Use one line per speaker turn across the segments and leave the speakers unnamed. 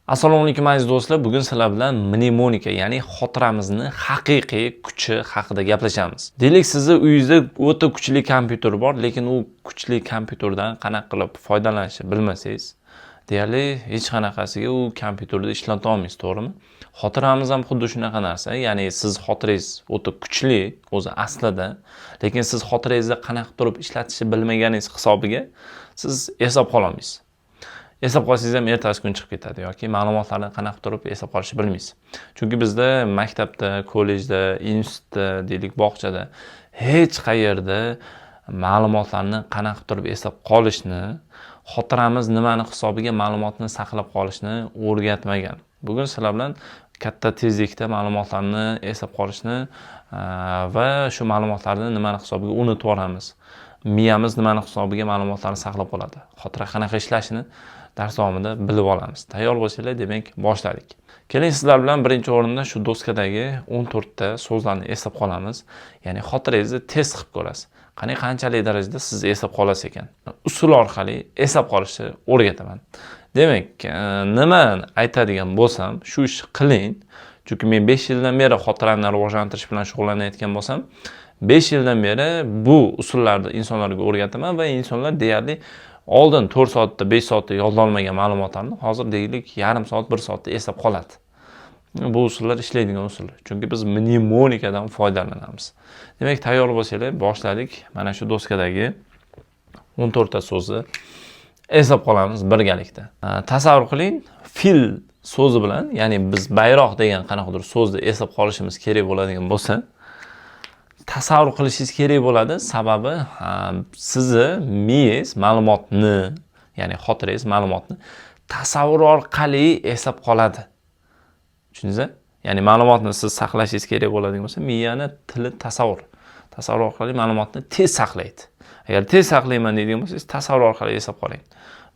Assalomu alaykum aziz do'stlar. Bugun sizlar bilan mnemonika, ya'ni xotiramizni haqiqiy kuchi haqida gaplashamiz. Deylik, sizni uyingizda o'ta kuchli kompyuter bor, lekin u kuchli kompyuterdan qanaqa qilib foydalanishni bilmasangiz, deyarli hech qanaqasiga u kompyuterda ishlata olmaysiz, to'g'rimi? Xotiramiz ham xuddi shunaqa narsa. Ya'ni siz xotirangiz o'ta kuchli o'zi aslida, lekin siz xotirangizni qanaqa turib ishlatishni bilmaganingiz hisobiga siz eslab qola olmaysiz. Eslab qolsangiz ham ertasi kun chiqib ketadi yoki ma'lumotlarni qanaqa turib eslab qolishni bilmaysiz. Chunki bizda maktabda, kollejda, institutda, deylik bog'chada hech qayerda ma'lumotlarni qanaqa turib eslab qolishni, xotiramiz nimani hisobiga ma'lumotni saqlab qolishni o'rgatmagan. Bugun sizlar bilan katta tezlikda ma'lumotlarni eslab qolishni va shu ma'lumotlarni nimani hisobiga unutib olamiz. Miyamiz nimani hisobiga ma'lumotlarni saqlab qoladi. Xotira qanaqa ishlashini dars davomida bilib olamiz. Tayyor bo'lsanglar, demak, boshladik. Keling, sizlar bilan birinchi o'rinda shu doskadagi 14 ta so'zlarni eslab qolamiz. Ya'ni xotirangizni test qilib ko'rasiz. Qanchalik darajada siz eslab qolasiz ekan. Usul orqali eslab qolishni o'rgataman. Demak, nima aytadigan bo'lsam, shu ishni qiling. Chunki men 5 yildan beri xotiramni rivojlantirish bilan shug'ullanayotgan bo'lsam, 5 yildan beri bu usullarni insonlarga o'rgataman va insonlar deyarli oldin 4 soatda, 5 soatda yodlolmagan ma'lumotlarni hozir deylik yarim soat, 1 soatda eslab qoladi. Bu usullar ishlaydigan usul. Chunki biz mnemonikadan foydalanamiz. Demak, tayyor bo'lsanglar, boshladik. Mana shu doskadagi 14 ta so'zni eslab qolamiz birgalikda. Tasavvur qiling, fil so'zi bilan, ya'ni biz bayroq degan qanaqadir so'zni eslab qolishimiz kerak bo'ladigan bo'lsa, tasavvur qilishingiz kerak bo'ladi. Sababi sizni miyangiz ma'lumotni, ya'ni xotirangiz ma'lumotni tasavvur orqali eslab qoladi. Tushundingizmi? Ya'ni ma'lumotni siz saqlashingiz kerak bo'ladigan bo'lsa, miyani tili tasavvur. Tasavvur orqali ma'lumotni tez saqlaydi. Agar tez saqlayman deydigan bo'lsangiz, tasavvur orqali eslab qoling.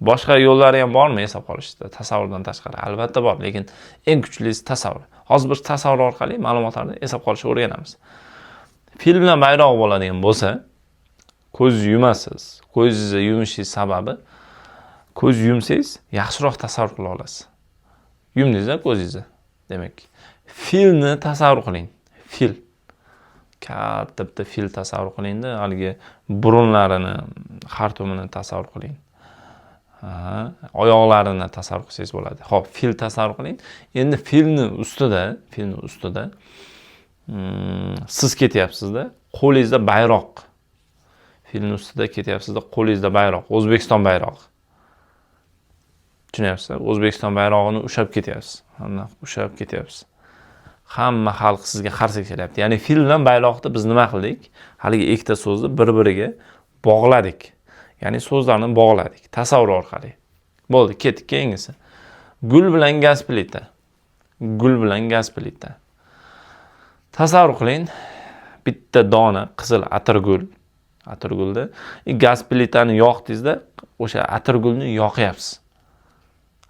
Boshqa yo'llari ham bormi eslab qolishda? Tasavvurdan tashqari albatta bor, lekin eng kuchlisi tasavvur. Hozir biz tasavvur orqali ma'lumotlarni eslab qolishni o'rganamiz. Fil bilan bayroq bo'ladigan bo'lsa, ko'zingizni yumasiz. Ko'zingizni yumishingiz sababi, ko'z yumsangiz yaxshiroq tasavvur qila olasiz. Yumdingiz ko'zingizni. Demak, filni tasavvur qiling. Fil. Katta bitta fil tasavvur qilingda, haligi burunlarini, xartumini tasavvur qiling. Oyoqlarini tasavvur qilsangiz bo'ladi. Xo'p, fil tasavvur qiling. Endi filni ustida siz ketyapsizda, qo'lingizda bayroq. Filning ustida ketyapsizda, qo'lingizda bayroq, O'zbekiston bayrog'i. Tushunyapsiz? O'zbekiston bayrog'ini ushlab ketyapsiz. Ushlab ketyapsiz. Hamma xalq sizga qarshi kelyapti. Ya'ni fil bilan bayroqni biz nima qildik? Haligi ikkita so'zni bir-biriga bog'ladik. Ya'ni so'zlarni bog'ladik tasavvur orqali. Bo'ldi, ketdik keyingisi. Gul bilan gaz plita. Gul bilan gaz plita. Tasavvur qiling, bitta dona qizil atirgul, atirgulda gaz plitani yoqdingizda, o'sha atirgulni yoqyapsiz.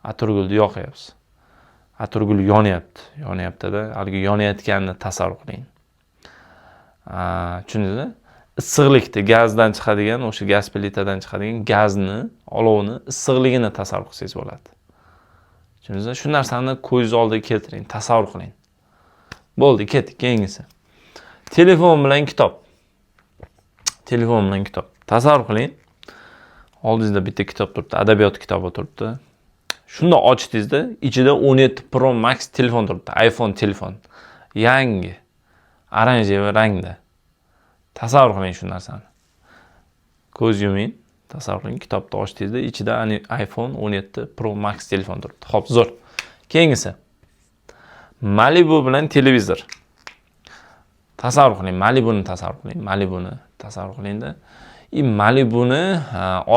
Atirgulni yoqyapsiz. Atirgul yonyapti-da, haligi yonayotganini tasavvur qiling. Tushundingizmi? Issiqlikni gazdan chiqadigan, o'sha gaz plitadan chiqadigan gazni, olovni issiqligini tasavvur qilsangiz bo'ladi. Tushundingizmi? Shu narsani ko'zingiz oldiga keltiring, tasavvur qiling. Bo'ldi, ketdik keyingisi. Telefon bilan kitob. Telefon bilan kitob. Tasavvur qiling. Oldingizda bitta kitob turibdi, adabiyot kitobi turibdi. Shunda ochdingizda, ichida 17 Pro Max telefon turibdi, iPhone telefon. Yangi, oranjiy rangda. Tasavvur qiling shu narsani. Ko'z yuming, tasavvur qiling, kitobni ochdingizda, ichida iPhone 17 Pro Max telefon turibdi. Xo'p, zo'r. Keyingisi. Malibu bilan televizor. Tasavvur qiling, Malibuni tasavvur qiling, Malibuni tasavvur qilingda. Malibuni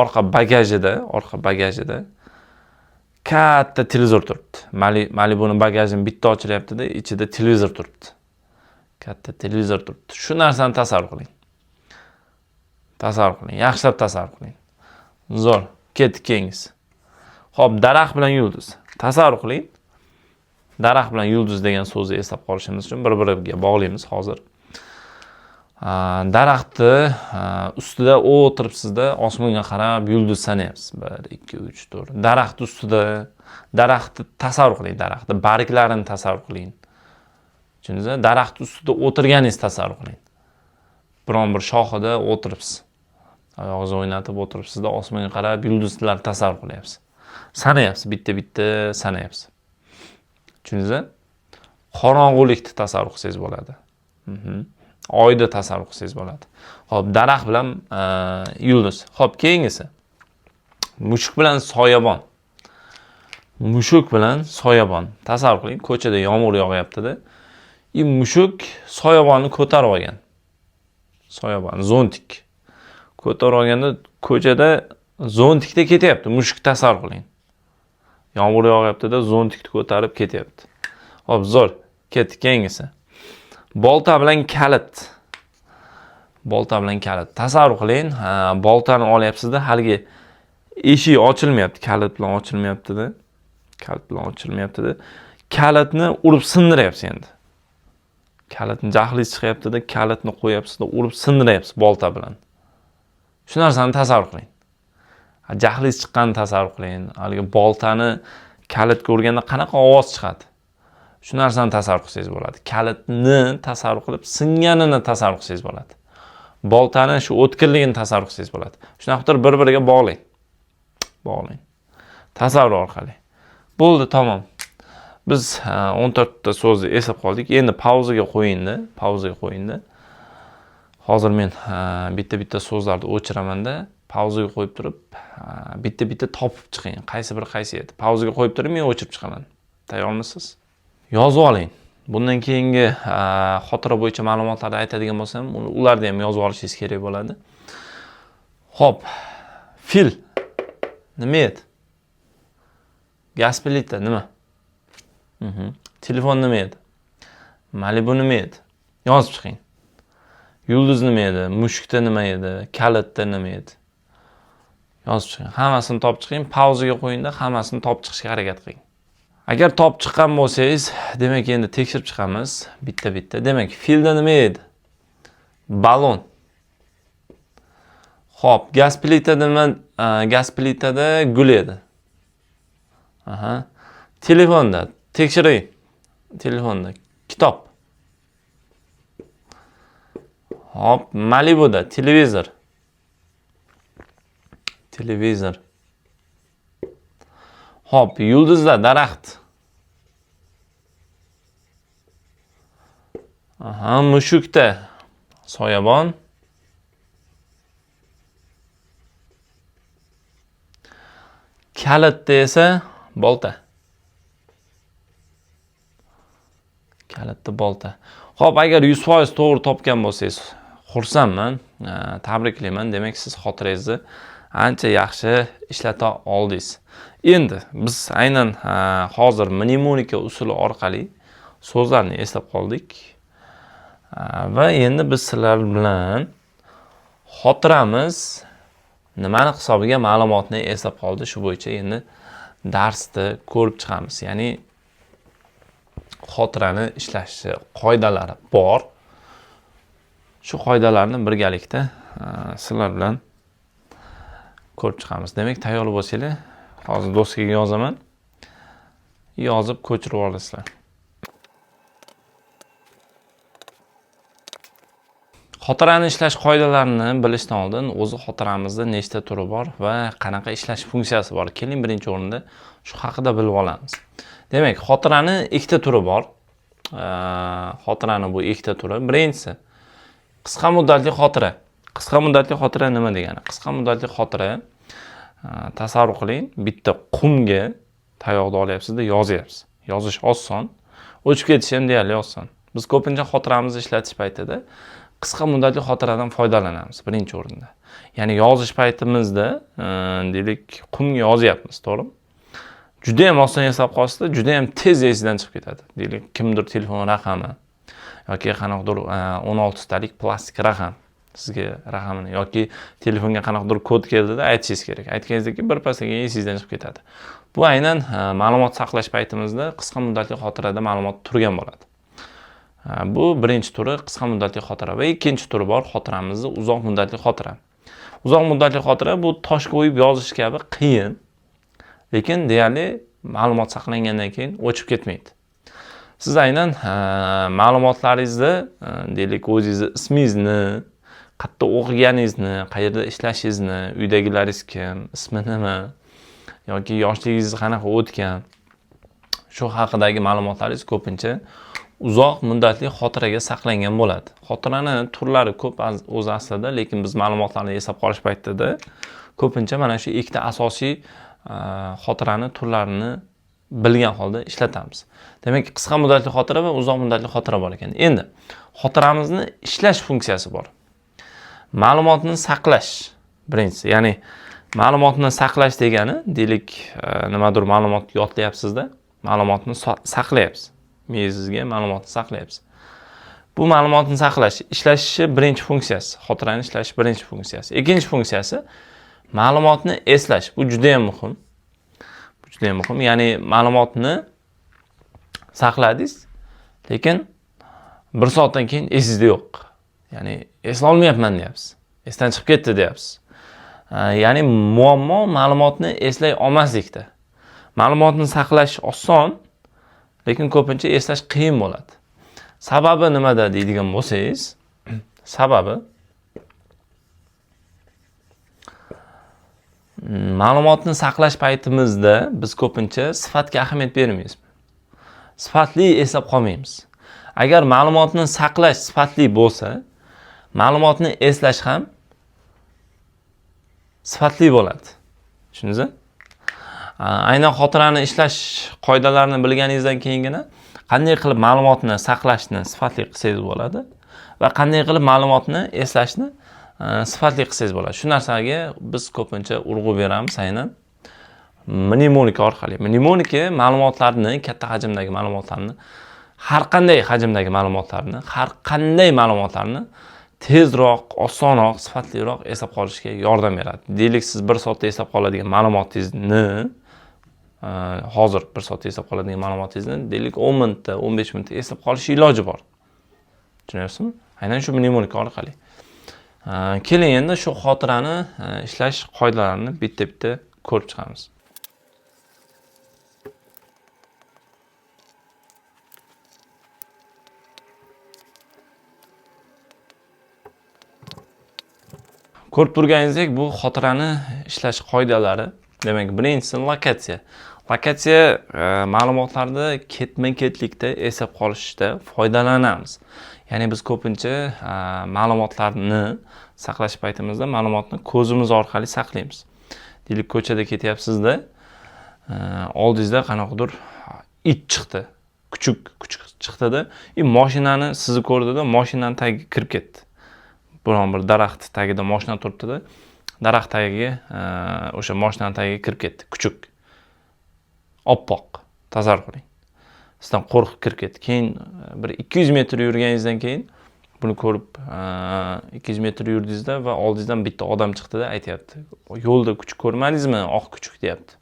orqa bagajida katta televizor turibdi. Malibuni bagajini bitta ochilyapti-da, ichida televizor turibdi. Katta televizor turibdi. Shu narsani tasavvur qiling. Tasavvur qiling, yaxshilab tasavvur qiling. Zo'r, ketdik keyingisi. Xo'p, daraxt bilan yulduz. Tasavvur qiling. Daraxt bilan yulduz degan so'zni eslab qolishimiz uchun bir-biriga bog'laymiz hozir. Daraxtni ustida o'tiribsizda, osmonga qarab yulduz sanayapsiz. 1 2 3 4. Daraxt ustida, daraxtni tasavvur qiling, daraxtni barglarini tasavvur qiling. Tushundingizmi? Daraxt ustida o'tirganingizni tasavvur qiling. Biron bir shoxida o'tiribsiz. Oyog'ingizni o'ynatib o'tiribsizda, osmonga qarab yulduzlarni tasavvur qilyapsiz. Sanayapsiz, bitta-bitta sanayapsiz. Tushundingizmi? Qorong'ulikni tasavvur qilsangiz bo'ladi. Oyda tasavvur qilsangiz bo'ladi. Xo'p, daraxt bilan yulduz. Xo'p, keyingisi. Mushuk bilan soyabon. Mushuk bilan soyabon. Tasavvur qiling, ko'chada yomg'ir yog'yapti-da. Mushuk soyabonni ko'tarib olgan. Soyabon, zontik. Ko'tarib olganda ko'chada zontikda ketyapti. Mushuk tasavvur qiling. Yomg'ir yog'yapti-da, zontikni ko'tarib ketyapti. Xo'p, zo'r. Ketdik keyingisi. Bolta bilan kalit. Bolta bilan kalit. Tasavvur qiling, boltani olyapsiz-da, haligi eshik ochilmayapti, kalit bilan ochilmayapti-da. Kalit bilan ochilmayapti-da. Kalitni urib sindiryapsiz endi. Kalitni jahlingiz chiqyapti-da, kalitni qo'yapsiz-da, urib sindiryapsiz bolta bilan. Shu narsani tasavvur qiling. Jahlingiz chiqqanini tasavvur qiling. Haligi boltani kalitga urganda qanaqa ovoz chiqadi? Shu narsani tasavvur qilsangiz bo'ladi. Kalitni tasavvur qilib, singanini tasavvur qilsangiz bo'ladi. Boltani shu o'tkirligini tasavvur qilsangiz bo'ladi. Shunaqa qilib bir-biriga bog'lang. Bog'lang. Tasavvur orqali. Bo'ldi, tamom. Biz 14 ta so'zni eslab qoldik. Endi pauzaga qo'ying-da, pauzaga qo'ying-da. Hozir men bitta-bitta so'zlarni o'chiraman-da, pauzaga qo'yib turib, bitta-bitta topib chiqing. Qaysi biri qaysi edi? Pauzaga qo'yib turib, men o'chirib chiqaman. Tayyormisiz? Yozib oling. Bundan keyingi xotira bo'yicha ma'lumotlarni aytadigan bo'lsam, ularni ham yozib olishingiz kerak bo'ladi. Xo'p. Fil nima edi? Gaz plita nima? Telefon nima edi? Malibu nima edi? Yozib chiqing. Yulduz nima edi? Mushukda nima edi? Kalitda nima edi? Yozib chiqing. Hammasini topib chiqing, pauzaga qo'ying-da, hammasini topib chiqishga harakat qiling. Agar topib chiqqan bo'lsangiz, demak endi tekshirib chiqamiz bitta-bitta. Demak, filda nima edi? Balon. Xo'p, gaz plitada nima? Gaz plitada gul edi. Telefonda tekshiring. Telefonda kitob. Hop, Malibuda televizor. Televizor. Hop, yulduzda daraxt. Mushukda soyabon. Kalitda esa bolta. Kalitda bolta. Xo'p, agar 100% to'g'ri topgan bo'lsangiz, xursandman, tabriklayman. Demak, siz xotirangizni ancha yaxshi ishlata oldingiz. Endi biz aynan hozir mnemonika usuli orqali so'zlarni eslab qoldik. Va endi biz sizlar bilan xotiramiz nimani hisobiga ma'lumotni eslab qoldi, shu bo'yicha endi darsni ko'rib chiqamiz. Ya'ni xotirani ishlash qoidalari bor. Shu qoidalarni birgalikda sizlar bilan ko'rib chiqamiz. Demak, tayyor bo'lsanglar, hozir doskaga yozaman. Yozib ko'chirib olasizlar. Xotirani ishlash qoidalarini bilishdan oldin o'zi xotiramizda nechta turi bor va qanaqa ishlash funksiyasi bor? Keling, birinchi o'rinda shu haqida bilib olamiz. Demak, xotirani ikkita turi bor. Xotirani bu ikkita turi. Birinchisi qisqa muddatli xotira. Qisqa muddatli xotira nima degani? Qisqa muddatli xotira tasavvur qiling, bitta qumga tayoqni olyapsiz-da, yozyapsiz. Yozish oson, o'chib ketishi ham deyarli oson. Biz ko'pincha xotiramizni ishlatish paytida qisqa muddatli xotiradan foydalanamiz birinchi o'rinda. Ya'ni yozish paytimizda, deylik, qumga yozyapmiz, to'g'rimi? Juda ham oson eslab qolsa, juda ham tez esingizdan chiqib ketadi. Deylik, kimdir telefon raqami yoki qanaqadir 16 talik plastik raqam sizga raqamini yoki telefonga qanaqadir kod keldida aytishingiz kerak. Aytganingizdan keyin birpasdan keyin esingizdan chiqib ketadi. Bu aynan ma'lumot saqlash paytimizda qisqa muddatli xotirada ma'lumot turgan bo'ladi. Bu birinchi turi qisqa muddatli xotira va ikkinchi turi bor, xotiramizni uzoq muddatli xotira. Uzoq muddatli xotira bu tosh qo'yib yozish kabi qiyin, lekin deyarli ma'lumot saqlangandan keyin o'chib ketmaydi. Siz aynan ma'lumotlaringizni, deylik, o'zingizni ismingizni, qayerda o'qiganingizni, qayerda ishlashingizni, uydagilaringiz kim, ismi nima, yoki yoshligingiz qanaqa o'tgan, shu haqidagi ma'lumotlaringiz ko'pincha uzoq muddatli xotiraga saqlangan bo'ladi. Xotirani turlari ko'p o'zi aslida, lekin biz ma'lumotlarni eslab qolish paytida ko'pincha mana shu ikkita asosiy xotirani turlarini bilgan holda ishlatamiz. Demak, qisqa muddatli xotira va uzoq muddatli xotira bor ekan. Endi xotiramizni ishlash funksiyasi bor. Ma'lumotni saqlash birinchisi, ya'ni ma'lumotni saqlash degani, deylik, nimadir ma'lumot yodlayapsizda, ma'lumotni saqlayapsiz. Miyangizga ma'lumotni saqlayapsiz. Bu ma'lumotni saqlash, ishlashi birinchi funksiyasi, xotirani ishlash birinchi funksiyasi. Ikkinchi funksiyasi ma'lumotni eslash. Bu juda ham muhim. Bu juda ham muhim. Ya'ni ma'lumotni saqladingiz, lekin 1 soatdan keyin esingizda yo'q. Ya'ni eslolmayapman deyapsiz. Esdan chiqib ketdi deyapsiz. Ya'ni muammo ma'lumotni eslay olmaslikda. Ma'lumotni saqlash oson, lekin ko'pincha eslash qiyin bo'ladi. Sababi nimada deydigan bo'lsangiz, sababi ma'lumotni saqlash paytimizda biz ko'pincha sifatga ahamiyat bermaymiz. Sifatli eslab qolmaymiz. Agar ma'lumotni saqlash sifatli bo'lsa, ma'lumotni eslash ham sifatli bo'ladi. Tushundingizmi? Aynan xotirani ishlash qoidalarini bilganingizdan keyingina qanday qilib ma'lumotni saqlashni sifatli qilsangiz bo'ladi va qanday qilib ma'lumotni eslashni sifatli qilsangiz bo'ladi. Shu narsaga biz ko'pincha urg'u beramiz aynan mnemonika orqali. Mnemonika ma'lumotlarni, katta hajmdagi ma'lumotlarni, har qanday ma'lumotlarni tezroq, osonroq, sifatliroq eslab qolishga yordam beradi. Deylik, siz 1 soatda eslab qoladigan ma'lumotingizni, hozir 1 soatda eslab qoladigan ma'lumotingizni deylik 10 minutda, 15 minutda eslab qolish iloji bor. Tushunyapsizmi? Aynan shu mnemonika orqali. Keling endi shu xotirani ishlash qoidalarini bitta-bitta ko'rib chiqamiz. Ko'rib turganingizdek, bu xotirani ishlash qoidalari. Demak, birinchisi lokatsiya. Lokatsiya ma'lumotlarni ketma-ketlikda eslab qolishda foydalanamiz. Ya'ni biz ko'pincha ma'lumotlarni saqlash paytimizda ma'lumotni ko'zimiz orqali saqlaymiz. Deylik, ko'chada ketyapsizda, oldingizda qanaqadir it chiqdi. Kuchuk chiqdi-da, mashinani sizni ko'rdida, mashinaning tagiga kirib ketdi. Biron bir daraxt tagida mashina turibdi-da, daraxt tagiga, o'sha mashinaning tagiga kirib ketdi. Kuchuk. Oppoq. Tasavvur qiling. Sizdan qo'rqib kirib ketdi. Keyin bir 200 metr yurganingizdan keyin buni ko'rib, 200 metr yurdingizda va oldingizdan bitta odam chiqdi-da, aytayapti. Yo'lda kuchuk ko'rmadingizmi? Oq kuchuk deyapti.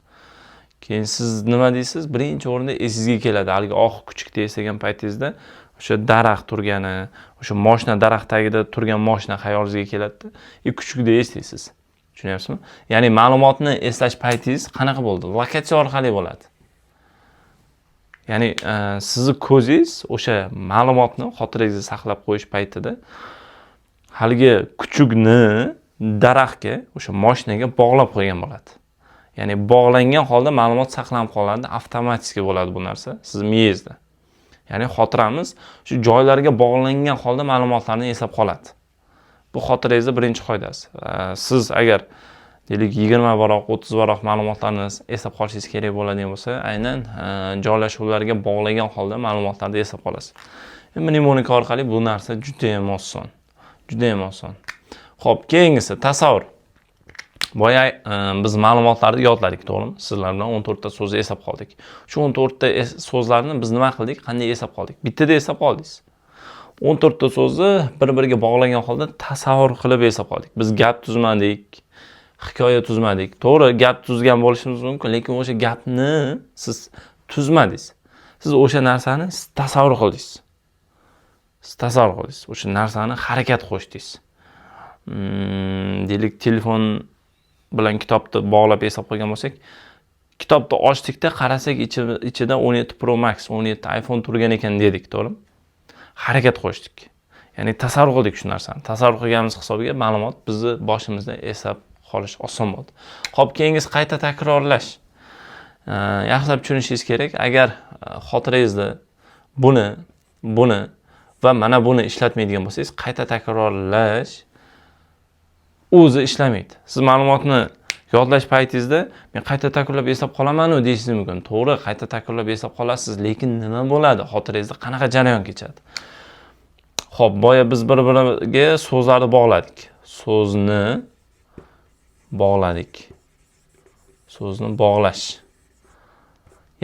Keyin siz nima deysiz? Birinchi o'rinda esingizga keladi. Haligi oq kuchuk degan paytingizda o'sha daraxt turgani, o'sha mashina daraxt tagida turgan mashina xayolingizga keladi-da, kuchukda eslaysiz. Tushunyapsizmi? Ya'ni ma'lumotni eslash paytingiz qanaqa bo'ldi? Lokatsiya orqali bo'ladi. Ya'ni sizni ko'zingiz o'sha ma'lumotni xotirangizda saqlab qo'yish paytida haligi kuchukni daraxtga, o'sha mashinaga bog'lab qo'ygan bo'ladi. Ya'ni bog'langan holda ma'lumot saqlanib qoladi, avtomatik bo'ladi bu narsa siz miyangizda. Ya'ni xotiramiz shu joylarga bog'langan holda ma'lumotlarni eslab qoladi. Bu xotirangizning birinchi qoidasi. Siz agar deylik 20 baroq, 30 baroq ma'lumotlarni eslab qolishingiz kerak bo'ladigan bo'lsa, aynan joylashuvlarga bog'lagan holda ma'lumotlarni eslab qolasiz. Mnemonika orqali bu narsa juda ham oson. Juda ham oson. Xo'p, keyingisi tasavvur. Boya biz ma'lumotlarni yodladik, to'g'rimi? Sizlar bilan 14 ta so'zni eslab qoldik. Shu 14 ta so'zlarni biz nima qildik? Qanday eslab qoldik? Bittada eslab qoldingiz. 14 ta so'zni bir-biriga bog'langan holda tasavvur qilib eslab qoldik. Biz gap tuzmadik, hikoya tuzmadik. To'g'ri, gap tuzgan bo'lishimiz mumkin, lekin o'sha gapni siz tuzmadingiz. Siz o'sha narsani tasavvur qildingiz. Siz tasavvur qildingiz, o'sha narsani harakat qo'shdingiz. Deylik, telefon bilan kitobni bog'lab hisob qilgan bo'lsak, kitobni ochdikda qarasak ichida 17 Pro Max, 17 iPhone turgan ekan dedik, to'g'rimi? Harakat qo'shdik. Ya'ni tasavvur qildik shu narsani. Tasavvur qilganimiz hisobiga ma'lumot bizni boshimizda eslab qolish oson bo'ldi. Xo'p, keyingisi qayta takrorlash. Yaxshilab tushunishingiz kerak. Agar xotirangizda buni va mana buni ishlatmaydigan bo'lsangiz, qayta takrorlash o'zi ishlamaydi. Siz ma'lumotni yodlash paytingizda men qayta takrorlab eslab qolaman-ku deyishingiz mumkin. To'g'ri, qayta takrorlab eslab qolasiz, lekin nima bo'ladi? Xotirangizda qanaqa jarayon kechadi? Xo'p, boya biz bir-biriga so'zlarni bog'ladik. So'zni bog'lash.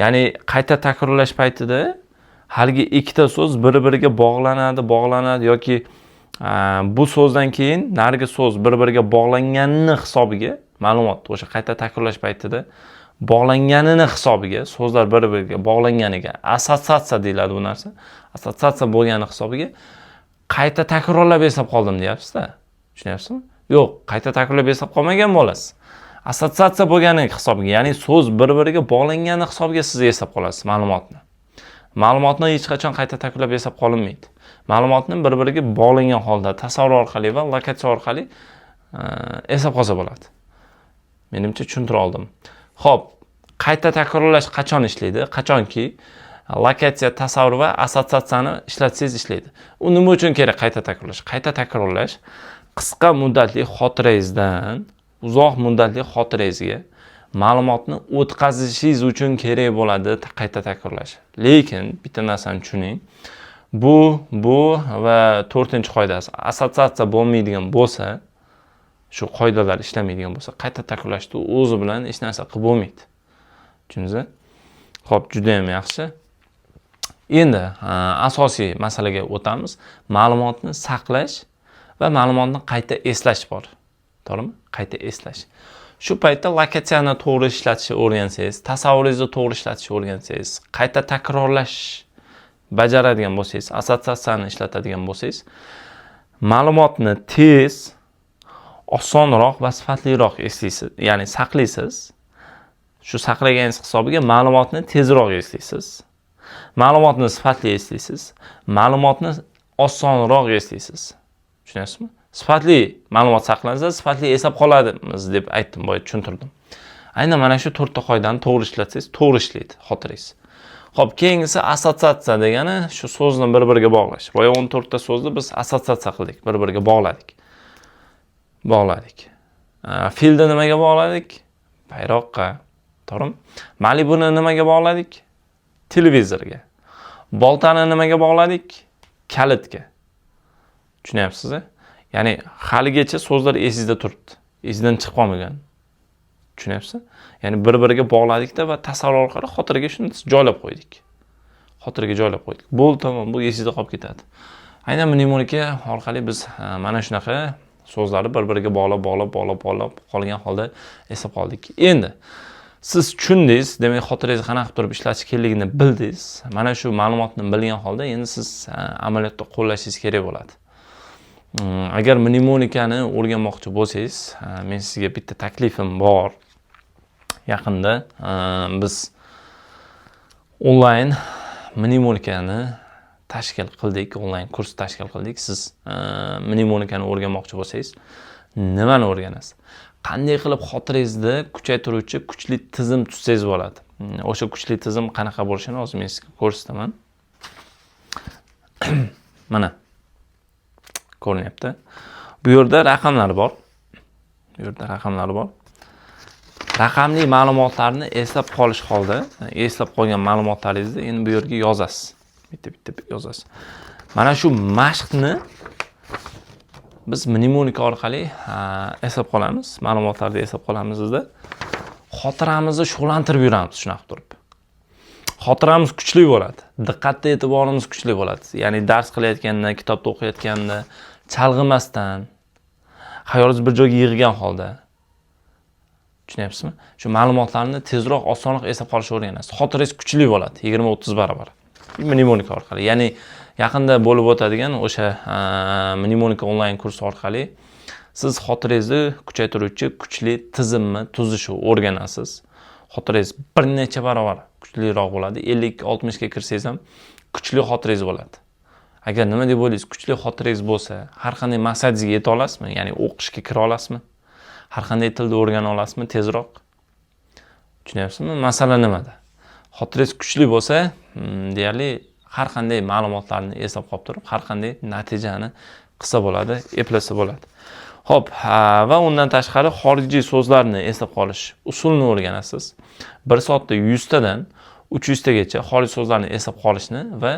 Ya'ni qayta takrorlash paytida haligi ikkita so'z bir-biriga bog'lanadi yoki bu so'zdan keyin narigi so'z bir-biriga bog'langanini hisobiga ma'lumot o'sha qayta takrorlash paytida bog'langanini hisobiga so'zlar bir-biriga bog'langaniga assotsiatsiya deyiladi bu narsa. Assotsiatsiya bo'lgani hisobiga qayta takrorlab eslab qoldim deyapsiz-da. Tushunyapsizmi? Yo'q, qayta takrorlab eslab qolmagan bo'lasiz. Assotsiatsiya bo'lgani hisobiga, ya'ni so'z bir-biriga bog'langani hisobiga siz eslab qolasiz ma'lumotni. Ma'lumotni hech qachon qayta takrorlab eslab qolinmaydi. Ma'lumotni bir-biriga bog'langan holda tasavvur orqali va lokatsiya orqali eslab qolsa bo'ladi. Menimcha tushuntira oldim. Xo'p, qayta takrorlash qachon ishlaydi? Qachonki lokatsiya, tasavvur va assotsiatsiyani ishlatsangiz ishlaydi. U nima uchun kerak qayta takrorlash? Qayta takrorlash qisqa muddatli xotirangizdan uzoq muddatli xotirangizga ma'lumotni o'tkazishingiz uchun kerak bo'ladi qayta takrorlash. Lekin bitta narsani tushuning. Bu va 4-qoidasi assotsiatsiya bo'lmaydigan bo'lsa, shu qoidalar ishlamaydigan bo'lsa, qayta takrorlashni o'zi bilan hech narsa qilib bo'lmaydi. Tushundingizmi? Xo'p, juda ham yaxshi. Endi asosiy masalaga o'tamiz. Ma'lumotni saqlash va ma'lumotni qayta eslash bor. To'g'rimi? Qayta eslash. Shu paytda lokatsiyani to'g'ri ishlatishni o'rgansangiz, tasavvuringizni to'g'ri ishlatishni o'rgansangiz, qayta takrorlash bajaradigan bo'lsangiz, assotsiatsiyani ishlatadigan bo'lsangiz, ma'lumotni tez, osonroq va sifatliroq eslaysiz, ya'ni saqlaysiz. Shu saqlaganingiz hisobiga ma'lumotni tezroq eslaysiz. Ma'lumotni sifatli eslaysiz. Ma'lumotni osonroq eslaysiz. Tushunyapsizmi? Sifatli ma'lumot saqlansa, sifatli eslab qoladimiz deb aytdim, boya tushuntirdim. Aynan mana shu 4 ta qoidani to'g'ri ishlatsangiz, to'gri ishlaydi xotirangiz. Xo'p, keyingisi assotsiatsiya degani shu so'zni bir-biriga bog'lash. Boya 14 ta so'zni biz assotsiatsiya qildik, bir-biriga bog'ladik. Filni nimaga bog'ladik? Bayroqqa. To'g'rimi? Malibuni nimaga bog'ladik? Televizorga. Boltani nimaga bog'ladik? Kalitga. Tushunyapsiz-a? Ya'ni haligacha so'zlar esingizda turibdi. Esingizdan chiqib qolmagan. Tushunyapsiz? Ya'ni bir-biriga bog'ladikda va tasavvur orqali xotiraga shuni joylab qo'ydik. Bo'ldi, tamom, bu esingizda qolib ketadi. Aynan mnemonika orqali biz mana shunaqa so'zlarni bir-biriga bog'lab qolgan holda eslab qoldik. Endi siz tushundingiz, demak xotirangizni qanaqa turib ishlatish kerakligini bildingiz. Mana shu ma'lumotni bilgan holda endi siz amaliyotda qo'llashingiz kerak bo'ladi. Agar mnemonikani o'rganmoqchi bo'lsangiz, men sizga bitta taklifim bor. Yaqinda biz onlayn mnemonikani tashkil qildik, onlayn kurs tashkil qildik. Siz mnemonikani o'rganmoqchi bo'lsangiz, nimani o'rganasiz? Qanday qilib xotirangizda kuchaytiruvchi kuchli tizim tuzsangiz bo'ladi. O'sha kuchli tizim qanaqa bo'lishini hozir men sizga ko'rsataman. Mana ko'rinyapti. Bu yerda raqamlar bor. Raqamli ma'lumotlarni eslab qolish holda, eslab qolgan ma'lumotlaringizni endi bu yerga yozasiz. Bitta yozasiz. Mana shu mashqni biz mnemonika orqali eslab qolamiz, ma'lumotlarni eslab qolamiz bizda. Xotiramizni shug'ullantirib yuramiz shunaqa turib. Xotiramiz kuchli bo'ladi. Diqqatli e'tiborimiz kuchli bo'ladi. Ya'ni dars qilayotganda, kitobda o'qiyotganda chalg'imasdan, xayolingiz bir joyga yig'gan holda. Tushunyapsizmi? Shu ma'lumotlarni tezroq, osonroq eslab qolishni o'rganasiz. Xotirangiz kuchli bo'ladi, 20-30 barobar. Mnemonika orqali. Ya'ni Yaqinda bo'lib o'tadigan o'sha mnemonika onlayn kursi orqali siz xotirangizni kuchaytiruvchi kuchli tizimni tuzishni o'rganasiz. Xotirangiz bir necha barobar kuchliroq bo'ladi. 50-60 ga kirsangiz ham kuchli xotirangiz bo'ladi. Agar nima deb o'ylaysiz, kuchli xotirangiz bo'lsa, har qanday maqsadingizga yeta olasizmi? Ya'ni o'qishga kira olasizmi? Har qanday tilni o'rgana olasizmi tezroq? Tushunyapsizmi? Masala nimada? Xotirangiz kuchli bo'lsa, deyarli har qanday ma'lumotlarni eslab qolib turib, har qanday natijani qilsa bo'ladi, eplasa bo'ladi. Xo'p, va undan tashqari xorijiy so'zlarni eslab qolish usulini o'rganasiz. 1 soatda 100 tadan 300 tagacha xorijiy so'zlarni eslab qolishni va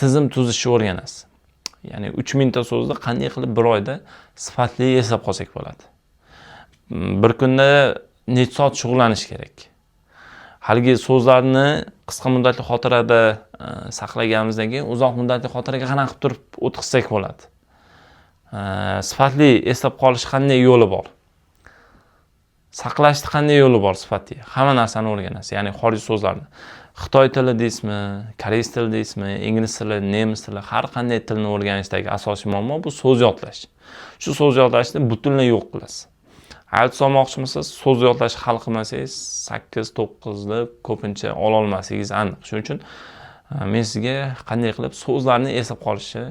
tizim tuzishni o'rganasiz. Ya'ni 3000 ta so'zni qanday qilib bir oyda sifatli eslab qolsak bo'ladi. Bir kunda necha soat shug'ullanish kerak? Haligi so'zlarni qisqa muddatli xotirada saqlaganimizdan keyin uzoq muddatli xotiraga qanaqa qilib turib o'tkazsak bo'ladi? Sifatli eslab qolish qanday yo'li bor? Saqlashning qanday yo'li bor sifatli? Hamma narsani o'rganasiz. Ya'ni xorijiy so'zlarni. Xitoy tili deysizmi, koreys tili deysizmi, ingliz tili, nemis tili, har qanday tilni o'rganishdagi asosiy muammo bu so'z yodlash. Shu so'z yodlashni butunlay yo'q qilasiz. IELTS olmoqchimisiz? So'z yodlashni hal qilmasangiz 8-9 ni ko'pincha ola olmasligingiz aniq. Shuning uchun men sizga qanday qilib so'zlarni eslab qolishni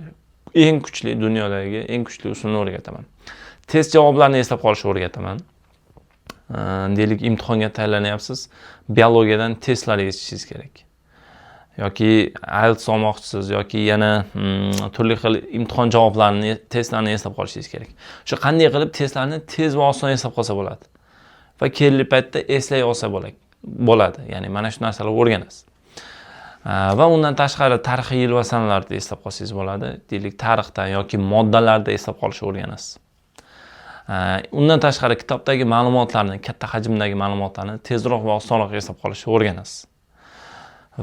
eng kuchli dunyodagi eng kuchli usulni o'rgataman. Test javoblarini eslab qolishni o'rgataman. Deylik, imtihonga tayyorlanyapsiz, biologiyadan testlar yechishingiz kerak. Yoki IELTS olmoqchisiz yoki yana turli xil imtihon javoblarini, testlarni eslab qolishingiz kerak. Shu qanday qilib testlarni tez va oson eslab qolsa bo'ladi va kerakli paytda eslay olsa bo'ladi. Ya'ni mana shu narsalarni o'rganasiz. Va undan tashqari tarixiy yil va sanalarni eslab qolsangiz bo'ladi. Deylik, tarixdan yoki moddalarda eslab qolishni o'rganasiz. Undan tashqari kitobdagi ma'lumotlarni, katta hajmdagi ma'lumotlarni tezroq va osonroq eslab qolishni o'rganasiz.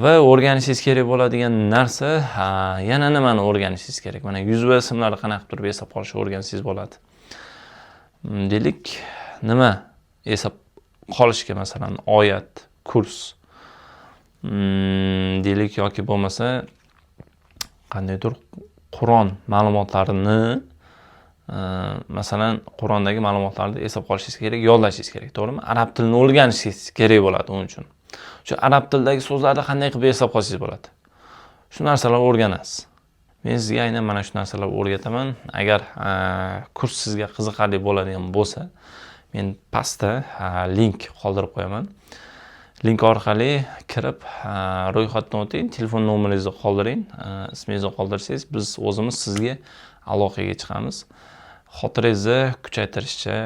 Va o'rganishingiz kerak bo'ladigan narsa, yana nimani o'rganishingiz kerak? Mana yuz va ismlarni qanaqa turib eslab qolishni o'rgansangiz bo'ladi. Deylik, nima eslab qolishga, masalan, oyat, kurs, deylik, yoki bo'lmasa qandaydir Qur'on ma'lumotlarini, masalan, Qur'ondagi ma'lumotlarni eslab qolishingiz kerak, yodlashingiz kerak, to'g'rimi? Arab tilini o'rganishingiz kerak bo'ladi uning uchun. Shu arab tilidagi so'zlarni qanday qilib eslab qolsangiz bo'ladi? Shu narsalarni o'rganasiz. Men sizga aynan mana shu narsalarni o'rgataman. Agar kurs sizga qiziqarli bo'ladigan bo'lsa, men pastda link qoldirib qo'yaman. Link orqali kirib, ro'yxatdan o'ting, telefon nomeringizni qoldiring, ismingizni qoldirsangiz, biz o'zimiz sizga aloqaga chiqamiz. Xotirangizni kuchaytirishcha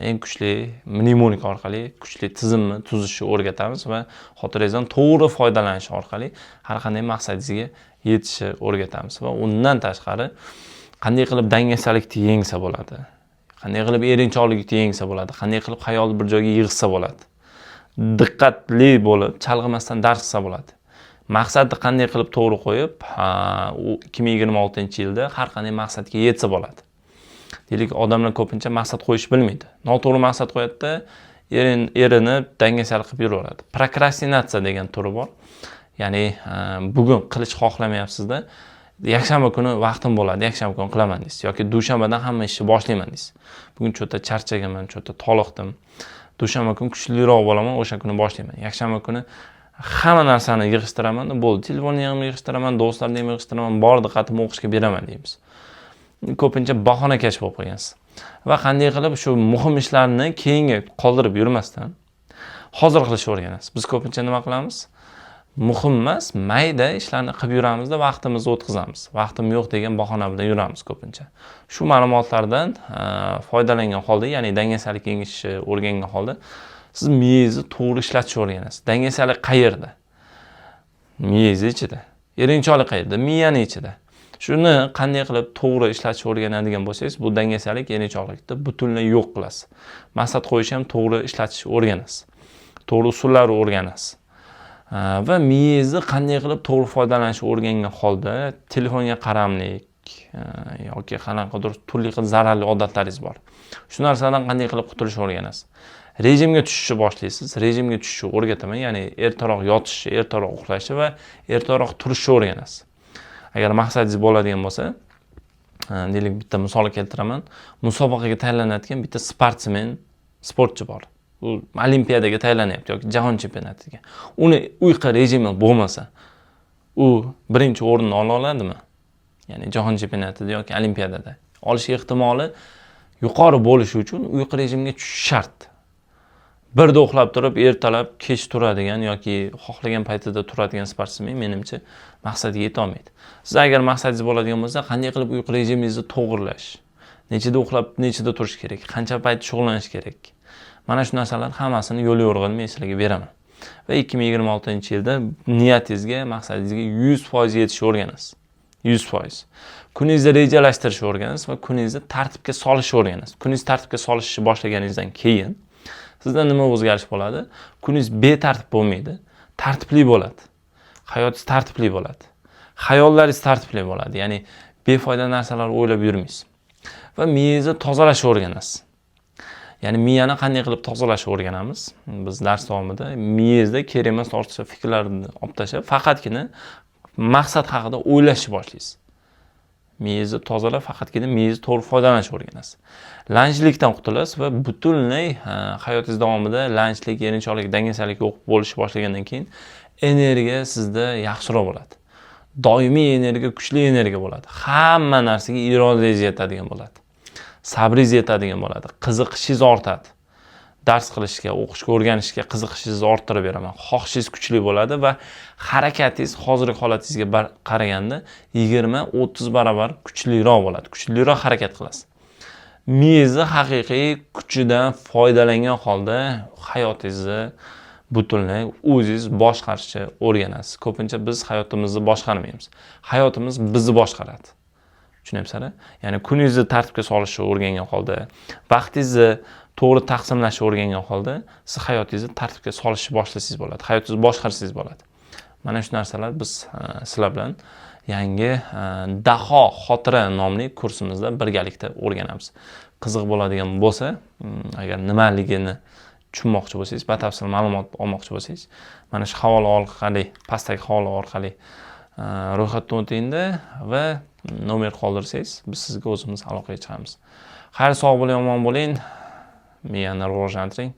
eng kuchli mnemonika orqali kuchli tizimni tuzishni o'rgatamiz va xotirangizdan to'g'ri foydalanish orqali har qanday maqsadingizga yetishni o'rgatamiz va undan tashqari qanday qilib dangasalikni yengsa bo'ladi, qanday qilib erinchoqlikni yengsa bo'ladi, qanday qilib xayolni bir joyga yig'sa bo'ladi, diqqatli bo'lib chalg'imasdan dars qilsa bo'ladi. Maqsadni qanday qilib to'g'ri qo'yib, 2026-yilda har qanday maqsadga yetsa bo'ladi. Deylik, odamlar ko'pincha maqsad qo'yish bilmaydi. Noto'g'ri maqsad qo'yadi, erini dangasalik qilib yuraveradi. Prokrastinatsiya degan turi bor. Ya'ni bugun qilish xohlamayapsizda, yakshanba kuni vaqtim bo'ladi, yakshanba kuni qilaman deysiz yoki dushanbadan hamma ishni boshlayman deysiz. Bugun cho'ta charchagaman, cho'ta toliqdim. Dushanba kuni kuchliroq bo'laman, o'sha kuni boshlayman. Yakshanba kuni hamma narsani yig'ishtiraman, bo'ldi. Telefonni ham yig'ishtiraman, do'stlarni ham yig'ishtiraman, bor diqqatimni o'qishga beraman deymiz. Ko'pincha bahonakash bo'lib qolgansiz. Va qanday qilib shu muhim ishlarni keyinga qoldirib yurmasdan hozir qilishni o'rganasiz. Biz ko'pincha nima qilamiz? Muhim emas, mayda ishlarni qilib yuramizda vaqtimizni o'tkazamiz. Vaqtim yo'q degan bahona bilan yuramiz ko'pincha. Shu ma'lumotlardan foydalangan holda, ya'ni dangasalik yengishni o'rgangan holda siz miyangizni to'g'ri ishlatishni o'rganasiz. Dangasalik qayerda? Miyangiz ichida. Erinchoqlik qayerda? Miyani ichida. Shuni qanday qilib to'g'ri ishlatishni o'rganadigan bo'lsangiz, bu dangasalik, erinchoqlikni butunlay yo'q qilasiz. Maqsad qo'yishni ham to'g'ri ishlatishni o'rganasiz. To'g'ri usullarni o'rganasiz. Va miyangizni qanday qilib to'g'ri foydalanishni o'rgangan holda telefonga qaramlik yoki qanaqadir turli xil zararli odatlaringiz bor. Shu narsadan qanday qilib qutulishni o'rganasiz. Rejimga tushishni boshlaysiz. Rejimga tushishni o'rgataman, ya'ni ertaroq yotishni, ertaroq uxlashni va ertaroq turishni o'rganasiz. Agar maqsadingiz bo'ladigan bo'lsa, deylik bitta misol keltiraman. Musobaqaga tayyorlanayotgan bitta sportchi bor. U olimpiadaga tayyorlanyapti yoki jahon chempionatiga. Uni uyqu rejimi bo'lmasa, u birinchi o'rinni ola oladimi? Ya'ni jahon chempionatida yoki olimpiadada olish ehtimoli yuqori bo'lishi uchun uyqu rejimiga tushish shart. Birda uxlab turib, ertalab kech turadigan yoki xohlagan paytida turadigan sportsmen menimcha maqsadiga yeta olmaydi. Siz agar maqsadingiz bo'ladigan bo'lsa, qanday qilib uyqu rejimingizni to'g'irlash, nechida uxlab, nechida turish kerak, qancha payt shug'ullanish kerak. Mana shu narsalar hammasini yo'l yo'rig'ini men sizlarga beraman. Va 2026-yilda niyatingizga, maqsadingizga 100% yetishni o'rganasiz. 100%. Kuningizni rejalashtirishni o'rganasiz va kuningizni tartibga solishni o'rganasiz. Kuningizni tartibga solishni boshlaganingizdan keyin sizda nima o'zgarish bo'ladi? Kuningiz betartib bo'lmaydi, tartibli bo'ladi. Hayotingiz tartibli bo'ladi. Xayollaringiz tartibli bo'ladi. Ya'ni befoyda narsalar o'ylab yurmaysiz. Va miyangizni tozalashni o'rganasiz. Ya'ni miyani qanday qilib tozalashni o'rganamiz? Biz dars davomida miyangizda kerak emas ortiqcha fikrlarni olib tashlab, faqatgina maqsad haqida o'ylashni boshlaysiz. Miyangizni tozalab, faqatgina miyangizni to'g'ri foydalanishni o'rganasiz. Lanjlikdan qutulasiz va butunlay hayotingiz davomida lanjlik, erinchoqlik, dangasalik yo'q bo'lishni boshlagandan keyin energiya sizda yaxshiroq bo'ladi. Doimiy energiya, kuchli energiya bo'ladi. Hamma narsaga irodangiz yetadigan bo'ladi. Sabringiz yetadigan bo'ladi. Qiziqishingiz ortadi. Dars qilishga, o'qishga, o'rganishga qiziqishingizni orttirib beraman. Xohishingiz kuchli bo'ladi va harakatingiz hozirgi holatingizga qaraganda 20-30 barobar kuchliroq bo'ladi. Kuchliroq harakat qilasiz. Miyangizni haqiqiy kuchidan foydalangan holda hayotingizni butunlay o'zingiz boshqarishni o'rganasiz. Ko'pincha biz hayotimizni boshqarmaymiz. Hayotimiz bizni boshqaradi. Tushunyapsizlar? Ya'ni kuningizni tartibga solishni o'rgangan holda, vaqtingizni to'g'ri taqsimlashni o'rgangan holda siz hayotingizni tartibga solishni boshlasangiz bo'ladi. Hayotingizni boshqarsangiz bo'ladi. Mana shu narsalar biz sizlar bilan yangi Daho xotira nomli kursimizda birgalikda o'rganamiz. Qiziq bo'ladigan bo'lsa, agar nimaligini tushunmoqchi bo'lsangiz, batafsil ma'lumot olmoqchi bo'lsangiz, mana shu havola orqali, pastdagi havola orqali ro'yxatdan o'tingda va nomer qoldirsangiz, biz sizga o'zimiz aloqaga chiqamiz. Xayr, sog' bo'ling, omon bo'ling. Miyani rivojlantiring.